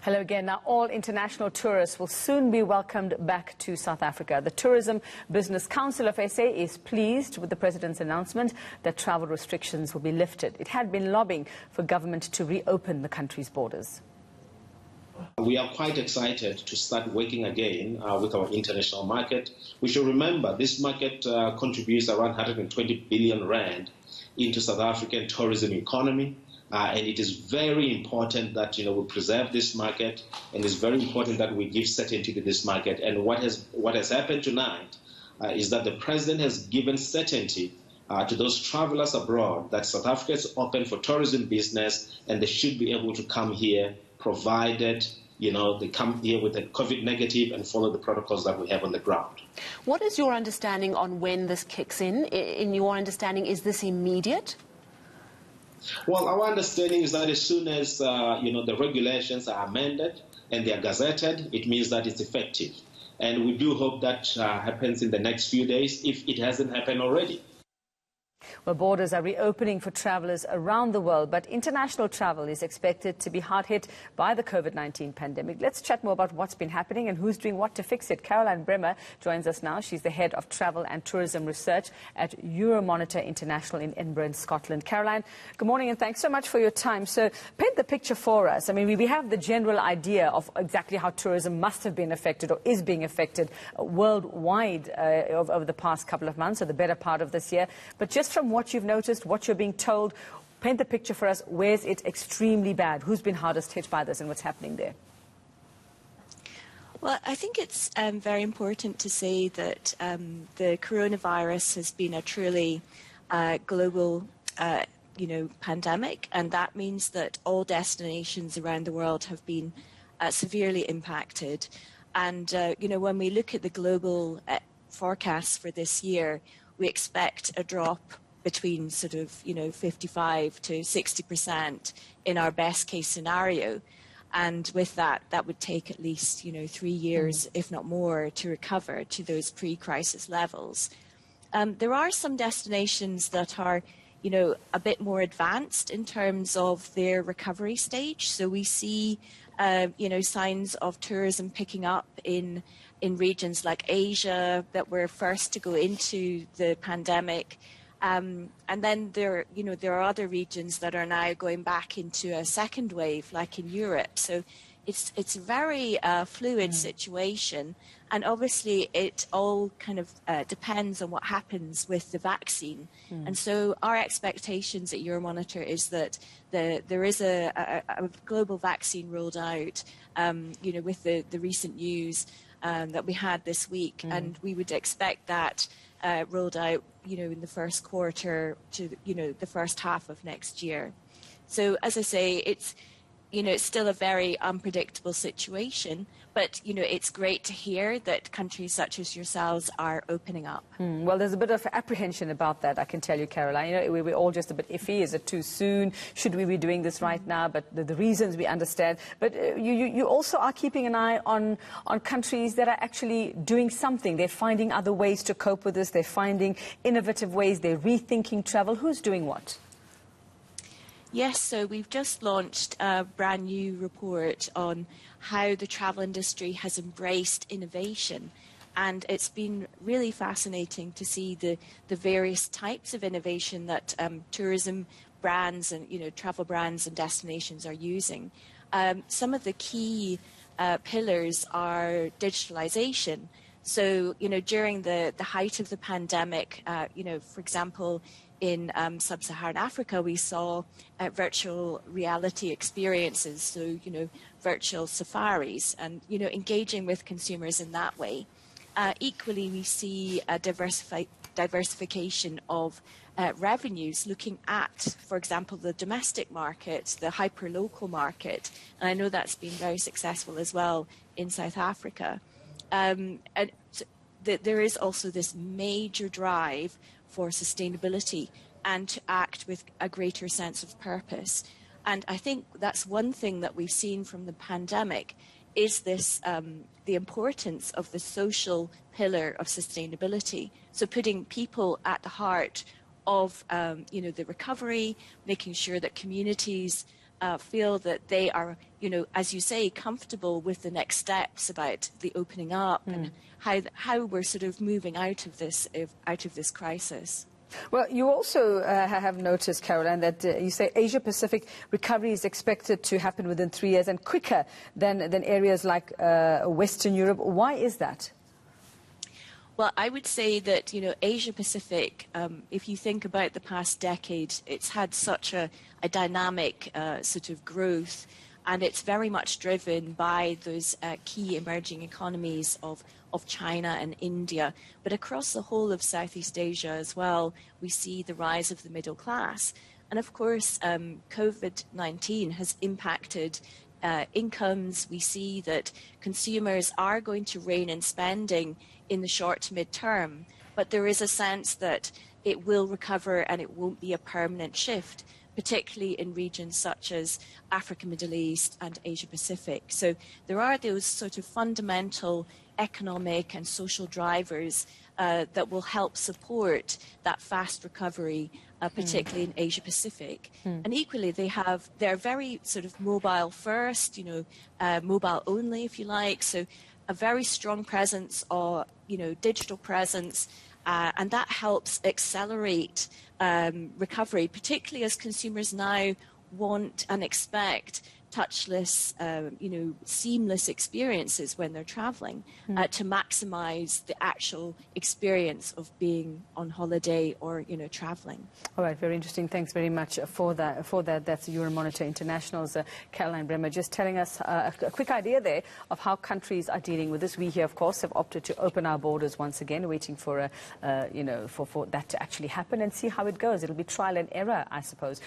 Hello again. Now, all international tourists will soon be welcomed back to South Africa. The Tourism Business Council of SA is pleased with the President's announcement that travel restrictions will be lifted. It had been lobbying for government to reopen the country's borders. We are quite excited to start working again with our international market. We should remember this market contributes around 120 billion rand into South African tourism economy. And it is very important that we preserve this market, and it's very important that we give certainty to this market. And what has happened tonight is that the President has given certainty to those travelers abroad that South Africa is open for tourism business, and they should be able to come here, provided they come here with a COVID negative and follow the protocols that we have on the ground. What is your understanding on when this kicks in? In your understanding, is this immediate? Well, our understanding is that as soon as the regulations are amended and they are gazetted, it means that it's effective. And we do hope that happens in the next few days, if it hasn't happened already. Well, borders are reopening for travellers around the world, but international travel is expected to be hard hit by the COVID-19 pandemic. Let's chat more about what's been happening and who's doing what to fix it. Caroline Bremner joins us now. She's the head of travel and tourism research at Euromonitor International in Edinburgh, Scotland. Caroline, good morning and thanks so much for your time. So paint the picture for us. I mean, we have the general idea of exactly how tourism must have been affected or is being affected worldwide over the past couple of months or the better part of this year. But just from what you've noticed, what you're being told, paint the picture for us. Where's it extremely bad? Who's been hardest hit by this and what's happening there? Well, I think it's very important to say that the coronavirus has been a truly global pandemic, and that means that all destinations around the world have been severely impacted. And, when we look at the global forecasts for this year, we expect a drop between 55 to 60% in our best case scenario. And with that would take at least, 3 years, if not more, to recover to those pre-crisis levels. There are some destinations that are, a bit more advanced in terms of their recovery stage. So we see, signs of tourism picking up in regions like Asia that were first to go into the pandemic. And then there are other regions that are now going back into a second wave, like in Europe. So it's a very fluid situation. And obviously it all kind of depends on what happens with the vaccine. And so our expectations at Euromonitor is that there is a global vaccine rolled out, with the recent news that we had this week. And we would expect that rolled out, in the first quarter to, the first half of next year. So as I say, it's still a very unpredictable situation, but, it's great to hear that countries such as yourselves are opening up. Well, there's a bit of apprehension about that, I can tell you, Caroline. We're all just a bit iffy. Is it too soon? Should we be doing this right now? But the reasons we understand. But you also are keeping an eye on countries that are actually doing something. They're finding other ways to cope with this. They're finding innovative ways. They're rethinking travel. Who's doing what? Yes, so we've just launched a brand new report on how the travel industry has embraced innovation. And it's been really fascinating to see the various types of innovation that tourism brands and, travel brands and destinations are using. Some of the key pillars are digitalization. So, during the height of the pandemic, for example, in sub-Saharan Africa, we saw virtual reality experiences, so, virtual safaris and, engaging with consumers in that way. Equally, we see a diversification of revenues, looking at, for example, the domestic market, the hyper-local market. And I know that's been very successful as well in South Africa. And there is also this major drive for sustainability and to act with a greater sense of purpose. And I think that's one thing that we've seen from the pandemic is this, the importance of the social pillar of sustainability. So putting people at the heart of, the recovery, making sure that communities feel that they are, as you say, comfortable with the next steps about the opening up and how we're sort of moving out of this crisis. Well, you also have noticed, Caroline, that you say Asia-Pacific recovery is expected to happen within 3 years and quicker than areas like Western Europe. Why is that? Well, I would say that, Asia-Pacific, if you think about the past decade, it's had such a dynamic sort of growth, and it's very much driven by those key emerging economies of China and India. But across the whole of Southeast Asia as well, we see the rise of the middle class. And of course, COVID-19 has impacted incomes. We see that consumers are going to rein in spending in the short to mid-term, but there is a sense that it will recover and it won't be a permanent shift, particularly in regions such as Africa, Middle East and Asia Pacific. So there are those sort of fundamental economic and social drivers that will help support that fast recovery, particularly in Asia Pacific. And equally, they're very sort of mobile first, mobile only, if you like. So a very strong presence or, digital presence, and that helps accelerate recovery, particularly as consumers now want and expect touchless, seamless experiences when they're traveling to maximize the actual experience of being on holiday or, traveling. All right, very interesting. Thanks very much for that. That's Euromonitor International's Caroline Bremner just telling us a quick idea there of how countries are dealing with this. We here, of course, have opted to open our borders once again, waiting for, for that to actually happen and see how it goes. It'll be trial and error, I suppose.